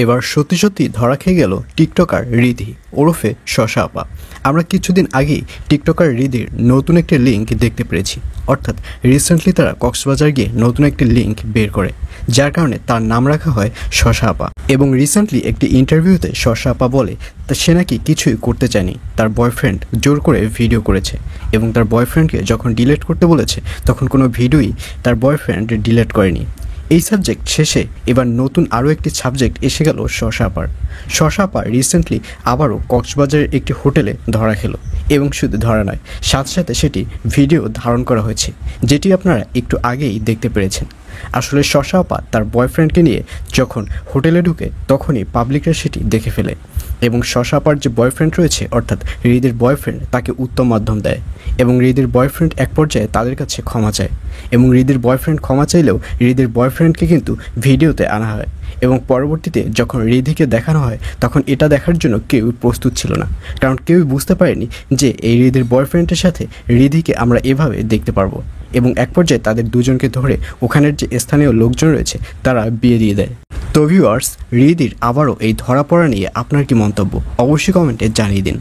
এবার সত্যি সত্যি ধরা খেয়ে গেল টিকটকার রিধি ওরফে শশা আপা। আমরা কিছুদিন আগেই টিকটকার রিধির নতুন একটি লিঙ্ক দেখতে পেরেছি, অর্থাৎ রিসেন্টলি তারা কক্সবাজার গিয়ে নতুন একটি লিঙ্ক বের করে, যার কারণে তার নাম রাখা হয় শশা আপা। এবং রিসেন্টলি একটি ইন্টারভিউতে শশা আপা বলে সে নাকি কিছুই করতে চায়নি, তার বয়ফ্রেন্ড জোর করে ভিডিও করেছে এবং তার বয়ফ্রেন্ডকে যখন ডিলিট করতে বলেছে তখন কোনো ভিডিওই তার বয়ফ্রেন্ড ডিলিট করেনি। এই সাবজেক্ট শেষে এবার নতুন আরও একটি সাবজেক্ট এসে গেল শশা আপার। শশা আপা রিসেন্টলি আবারও কক্সবাজারের একটি হোটেলে ধরা খেলো এবং শুধু ধরা নয়, সাথে সাথে সেটি ভিডিও ধারণ করা হয়েছে, যেটি আপনারা একটু আগেই দেখতে পেরেছেন। আসলে শশা আপা তার বয়ফ্রেন্ডকে নিয়ে যখন হোটেলে ঢুকে তখনই পাবলিকরা সেটি দেখে ফেলে এবং শশা আপার যে বয়ফ্রেন্ড রয়েছে অর্থাৎ রিধির বয়ফ্রেন্ড তাকে উত্তম মাধ্যম দেয় এবং রিধির বয়ফ্রেন্ড এক পর্যায়ে তাদের কাছে ক্ষমা চায় এবং রিধির বয়ফ্রেন্ড ক্ষমা চাইলেও রিধির বয়ফ্রেন্ডকে কিন্তু ভিডিওতে আনা হয় এবং পরবর্তীতে যখন রিধিকে দেখানো হয় তখন এটা দেখার জন্য কেউ প্রস্তুত ছিল না, কারণ কেউই বুঝতে পারেনি যে এই রিধির বয়ফ্রেন্ডের সাথে রিধিকে আমরা এভাবে দেখতে পারবো এবং এক পর্যায়ে তাদের দুজনকে ধরে ওখানের যে স্থানীয় লোকজন রয়েছে তারা বিয়ে দিয়ে দেয়। তো ভিউয়ার্স, রিধির আবারও এই ধরা পড়া নিয়ে আপনার কি মন্তব্য অবশ্যই কমেন্টে জানিয়ে দিন।